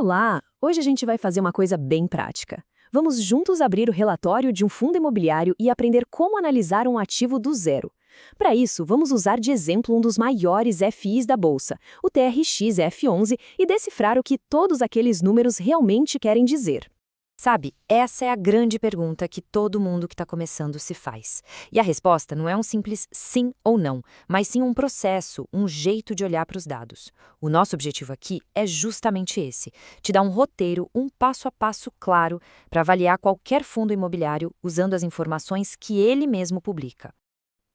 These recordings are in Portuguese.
Olá! Hoje a gente vai fazer uma coisa bem prática. Vamos juntos abrir o relatório de um fundo imobiliário e aprender como analisar um ativo do zero. Para isso, vamos usar de exemplo um dos maiores FIs da Bolsa, o TRX F11, e decifrar o que todos aqueles números realmente querem dizer. Sabe, essa é a grande pergunta que todo mundo que está começando se faz. E a resposta não é um simples sim ou não, mas sim um processo, um jeito de olhar para os dados. O nosso objetivo aqui é justamente esse: te dar um roteiro, um passo a passo claro para avaliar qualquer fundo imobiliário usando as informações que ele mesmo publica.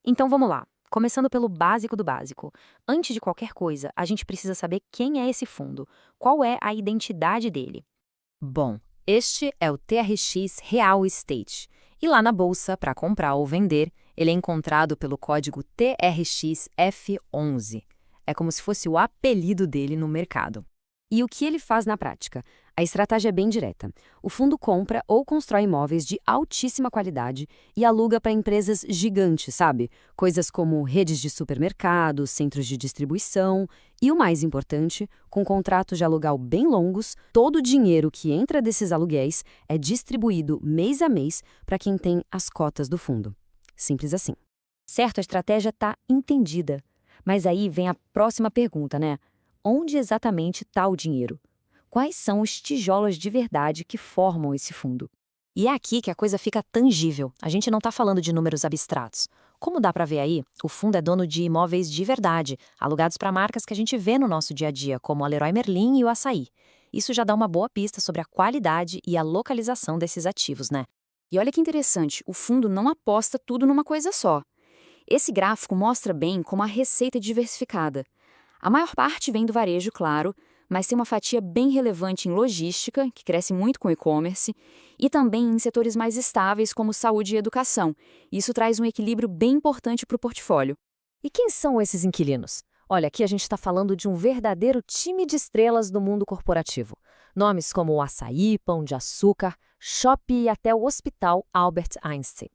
Então vamos lá. Começando pelo básico do básico. Antes de qualquer coisa, a gente precisa saber quem é esse fundo, qual é a identidade dele. Bom, este é o TRX Real Estate. E lá na bolsa, para comprar ou vender, ele é encontrado pelo código TRX-F11. É como se fosse o apelido dele no mercado. E o que ele faz na prática? A estratégia é bem direta. O fundo compra ou constrói imóveis de altíssima qualidade e aluga para empresas gigantes, sabe? Coisas como redes de supermercados, centros de distribuição e, o mais importante, com contratos de aluguel bem longos, todo o dinheiro que entra desses aluguéis é distribuído mês a mês para quem tem as cotas do fundo. Simples assim. Certo, a estratégia está entendida. Mas aí vem a próxima pergunta, né? Onde exatamente está o dinheiro? Quais são os tijolos de verdade que formam esse fundo? E é aqui que a coisa fica tangível. A gente não está falando de números abstratos. Como dá para ver aí, o fundo é dono de imóveis de verdade, alugados para marcas que a gente vê no nosso dia a dia, como a Leroy Merlin e o Assaí. Isso já dá uma boa pista sobre a qualidade e a localização desses ativos, né? E olha que interessante, o fundo não aposta tudo numa coisa só. Esse gráfico mostra bem como a receita é diversificada. A maior parte vem do varejo, claro, mas tem uma fatia bem relevante em logística, que cresce muito com o e-commerce, e também em setores mais estáveis como saúde e educação. Isso traz um equilíbrio bem importante para o portfólio. E quem são esses inquilinos? Olha, aqui a gente está falando de um verdadeiro time de estrelas do mundo corporativo. Nomes como o Açaí, Pão de Açúcar, Shopee e até o Hospital Albert Einstein.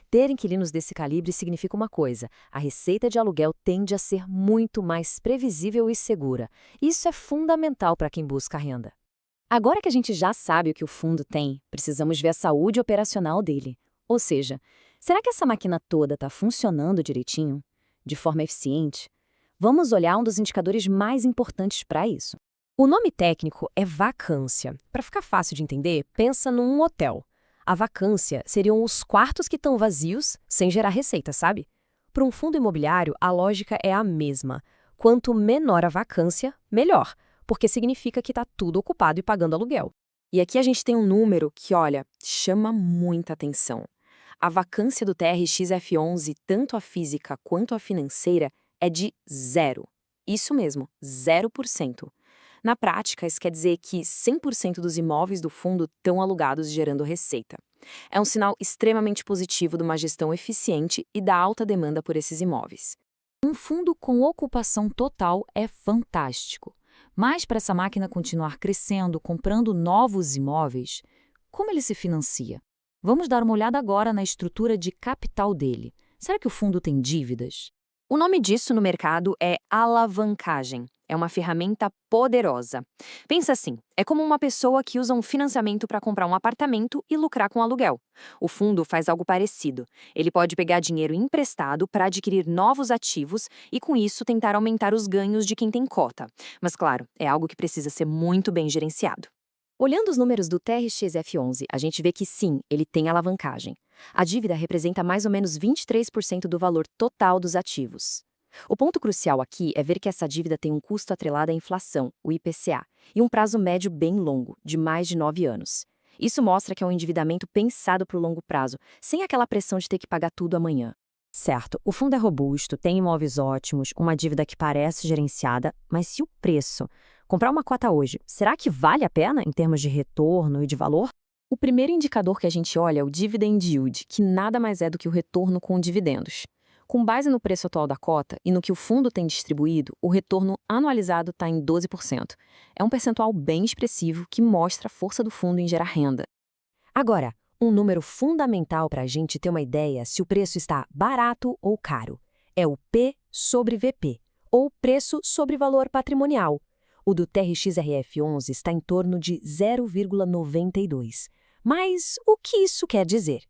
Ter inquilinos desse calibre significa uma coisa: a receita de aluguel tende a ser muito mais previsível e segura. Isso é fundamental para quem busca renda. Agora que a gente já sabe o que o fundo tem, precisamos ver a saúde operacional dele. Ou seja, será que essa máquina toda está funcionando direitinho? De forma eficiente? Vamos olhar um dos indicadores mais importantes para isso. O nome técnico é vacância. Para ficar fácil de entender, pensa num hotel. A vacância seriam os quartos que estão vazios, sem gerar receita, sabe? Para um fundo imobiliário, a lógica é a mesma. Quanto menor a vacância, melhor, porque significa que está tudo ocupado e pagando aluguel. E aqui a gente tem um número que, olha, chama muita atenção. A vacância do TRX F11, tanto a física quanto a financeira, é de zero. Isso mesmo, 0%. Na prática, isso quer dizer que 100% dos imóveis do fundo estão alugados e gerando receita. É um sinal extremamente positivo de uma gestão eficiente e da alta demanda por esses imóveis. Um fundo com ocupação total é fantástico. Mas para essa máquina continuar crescendo, comprando novos imóveis, como ele se financia? Vamos dar uma olhada agora na estrutura de capital dele. Será que o fundo tem dívidas? O nome disso no mercado é alavancagem. É uma ferramenta poderosa. Pensa assim, é como uma pessoa que usa um financiamento para comprar um apartamento e lucrar com aluguel. O fundo faz algo parecido. Ele pode pegar dinheiro emprestado para adquirir novos ativos e, com isso, tentar aumentar os ganhos de quem tem cota. Mas, claro, é algo que precisa ser muito bem gerenciado. Olhando os números do TRX F11, a gente vê que sim, ele tem alavancagem. A dívida representa mais ou menos 23% do valor total dos ativos. O ponto crucial aqui é ver que essa dívida tem um custo atrelado à inflação, o IPCA, e um prazo médio bem longo, de mais de 9 anos. Isso mostra que é um endividamento pensado para o longo prazo, sem aquela pressão de ter que pagar tudo amanhã. Certo, o fundo é robusto, tem imóveis ótimos, uma dívida que parece gerenciada, mas e o preço? Comprar uma cota hoje, será que vale a pena em termos de retorno e de valor? O primeiro indicador que a gente olha é o dividend yield, que nada mais é do que o retorno com dividendos. Com base no preço atual da cota e no que o fundo tem distribuído, o retorno anualizado está em 12%. É um percentual bem expressivo que mostra a força do fundo em gerar renda. Agora, um número fundamental para a gente ter uma ideia se o preço está barato ou caro é o P sobre VP, ou preço sobre valor patrimonial. O do TRX-RF11 está em torno de 0,92. Mas o que isso quer dizer?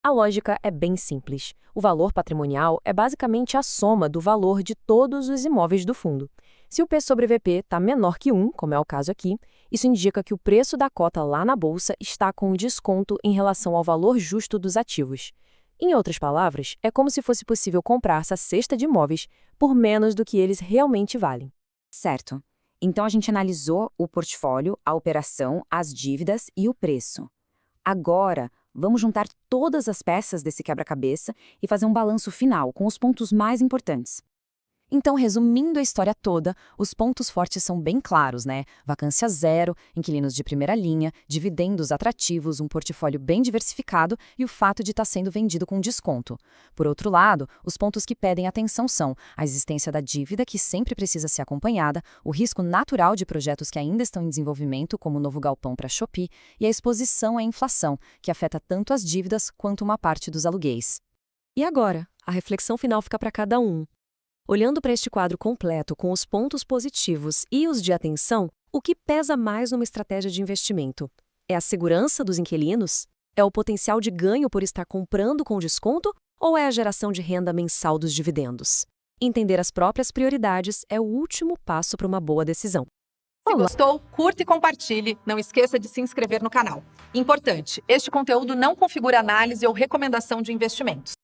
A lógica é bem simples. O valor patrimonial é basicamente a soma do valor de todos os imóveis do fundo. Se o P sobre VP está menor que 1, como é o caso aqui, isso indica que o preço da cota lá na bolsa está com desconto em relação ao valor justo dos ativos. Em outras palavras, é como se fosse possível comprar essa cesta de imóveis por menos do que eles realmente valem. Certo. Então a gente analisou o portfólio, a operação, as dívidas e o preço. Agora, vamos juntar todas as peças desse quebra-cabeça e fazer um balanço final com os pontos mais importantes. Então, resumindo a história toda, os pontos fortes são bem claros, né? Vacância zero, inquilinos de primeira linha, dividendos atrativos, um portfólio bem diversificado e o fato de estar sendo vendido com desconto. Por outro lado, os pontos que pedem atenção são a existência da dívida, que sempre precisa ser acompanhada, o risco natural de projetos que ainda estão em desenvolvimento, como o novo galpão para Shopee, e a exposição à inflação, que afeta tanto as dívidas quanto uma parte dos aluguéis. E agora? A reflexão final fica para cada um. Olhando para este quadro completo com os pontos positivos e os de atenção, o que pesa mais numa estratégia de investimento? É a segurança dos inquilinos? É o potencial de ganho por estar comprando com desconto? Ou é a geração de renda mensal dos dividendos? Entender as próprias prioridades é o último passo para uma boa decisão. Se gostou, curta e compartilhe. Não esqueça de se inscrever no canal. Importante, este conteúdo não configura análise ou recomendação de investimentos.